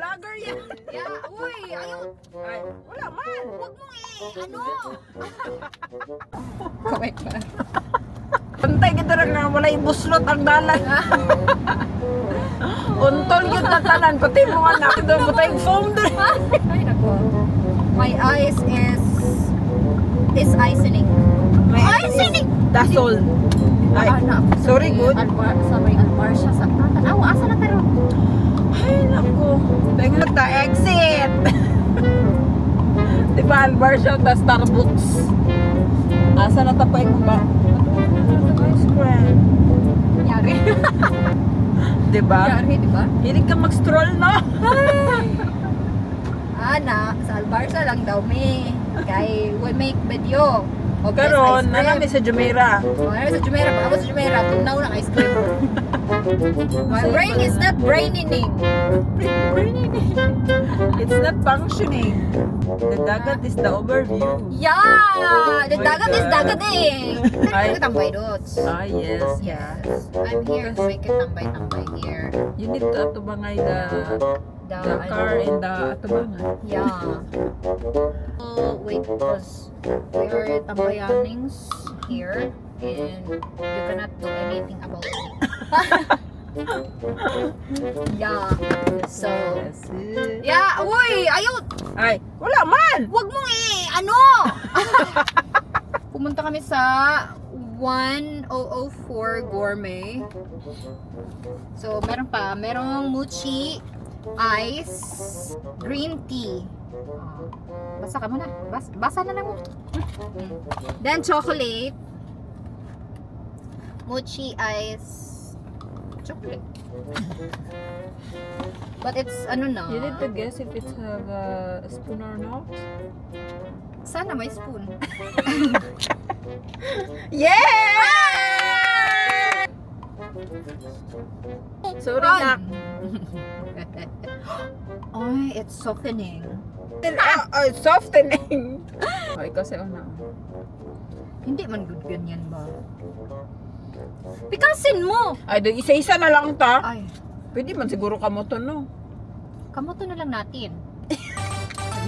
Vlogger yan. Yeah, uy, ayaw. Ay, wala man. Huwag mong ano. Kaway pa. Pantay kita rin nga wala ibuslot ang dalan. Untol yun na tanan. Pati mo nga nakita mo tayong foam doon. Ay, nako. My eyes is icing. Icing! That's all. Ay, sorry, good. Sabay Alvar siya sa tanaw. Asa na taro? Ay, naku. Tingnan ta, exit. Diba, Alvar siya, ta Starbucks. Asa na tapay ko ba? Ice cream. Yari. Diba? Yari, di ba? Hilig ka mag-stroll, no? Ana, sa Albarsa lang daw me. Kay we make video. O Karon, nanami sa Jumeirah. Ano sa Jumeirah? Baka sa Jumeirah, tunaw ng ice cream. My brain is not braining. It's not functioning. The dagat is the overview. Yeah! The Oh my dagat is God. dagat eh. Ay. Ay, tambay dots. Ah, yes. Yes. I'm here to make it tambay-tambay here. You need to atubangay the car and the atubangay. Yeah. Oh, wait, because we are tambayanings here and you cannot do anything about it. Yeah. So, yeah, uy, ayaw. Ay, wala man! Huwag mong ano. Pumunta kami sa 1004 Gourmet. So, merong mochi, ice, green tea. Basa ka muna. Basa na lang mo. Then, chocolate. Mochi, ice, chocolate. But it's, ano na. You need to guess if it's have a spoon or not. Sana may spoon. Yeah! Sorry na. Ay, it's softening. Softening. Ay, kasi una. Hindi man good ganyan ba? Pikasin mo! Ay, doon isa-isa na lang ta. Ay, Pwede man siguro kamo to, no? kamoto na lang natin.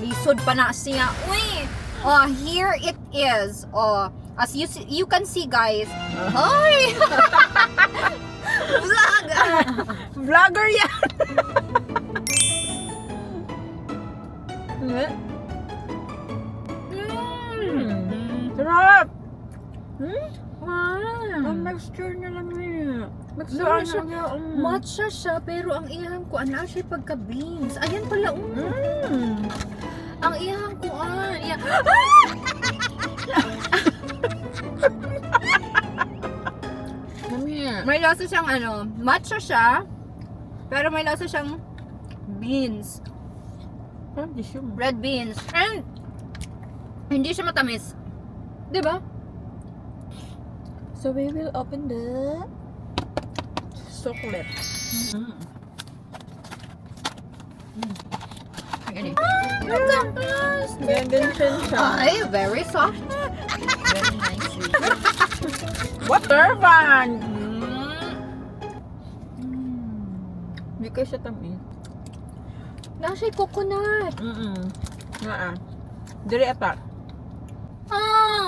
Lisod pa na siya. Uy! Oh, here it is. Oh, as you can see, guys. Ay! Vlog! Vlogger yan! Sarap! Ang mixture niya lang niya. Mixture Ano niya siya? lang niya. Matcha siya, pero ang ihang ko, ano siya pagka-beans. Ayan pala, Ang ihang ko, Yan. May lasa siyang matcha siya, pero may lasa siyang beans. Hindi siya. Red beans. And, hindi siya matamis. Diba? So we will open the chocolate. Ayan eh. Ganyan siya. Ay, very soft. Very nice. Water fan! Hindi kayo siya tamis. Nasa coconut. Nga Diri ata.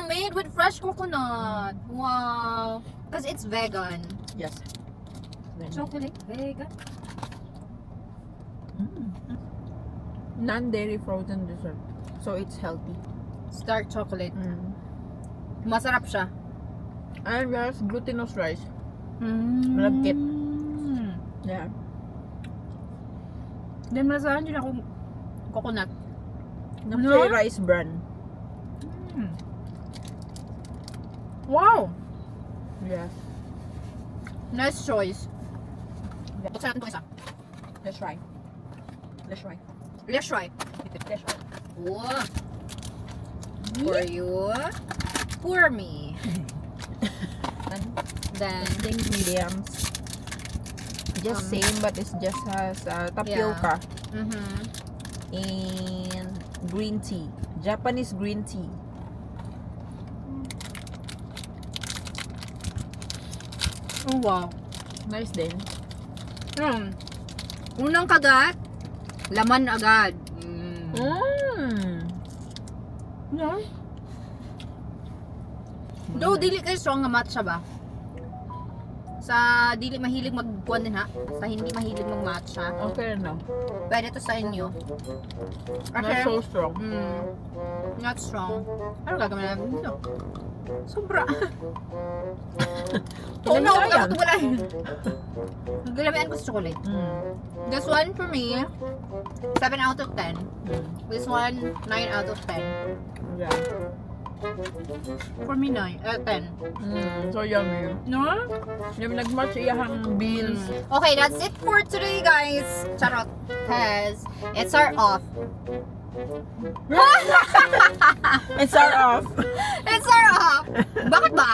Made with fresh coconut. Wow. Because it's vegan. Yes. Chocolate vegan. Non-dairy frozen dessert. So it's healthy. Dark chocolate. Masarap siya. And there's glutinous rice. Malagkit. Yeah. Then malasahan din ako coconut. No? Rice bran. Wow. Yes. Nice choice. Buksan natin itong isa. Let's try. Let's try. Let's try. Let's try. Wow. For you. For me. Then, Think mediums. Just same, but it's just has tapioca and green tea. Japanese green tea. oh wow. Nice din. Unang kagat, Laman agad. No? Though, dili kayo strong nga matcha ba? Sa dili mahilig magkuhan din ha? Sa hindi mahilig mag-matcha. Okay, no. Pwede to sa inyo. Not so strong. Not strong. Ano gagawin namin dito? Sobra. Oo na, Ilan ako kaya? ito wala. Naglamian ko sa chocolate. This one for me, 7 out of 10. This one, 9 out of 10. Yeah. For me, 10. So yummy. No? Yung nag-match iyahang beans. Okay, that's it for today, guys. Charot. Cause it's our off. It's our off. It's our off. Bakit ba?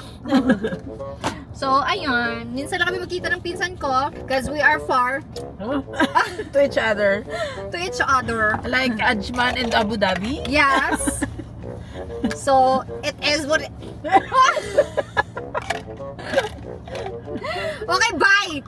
So, ayun. Minsan lang kami magkita ng pinsan ko. Cause we are far To each other. to each other. Like Ajman and Abu Dhabi. Yes. So, it is what it... Okay, bye!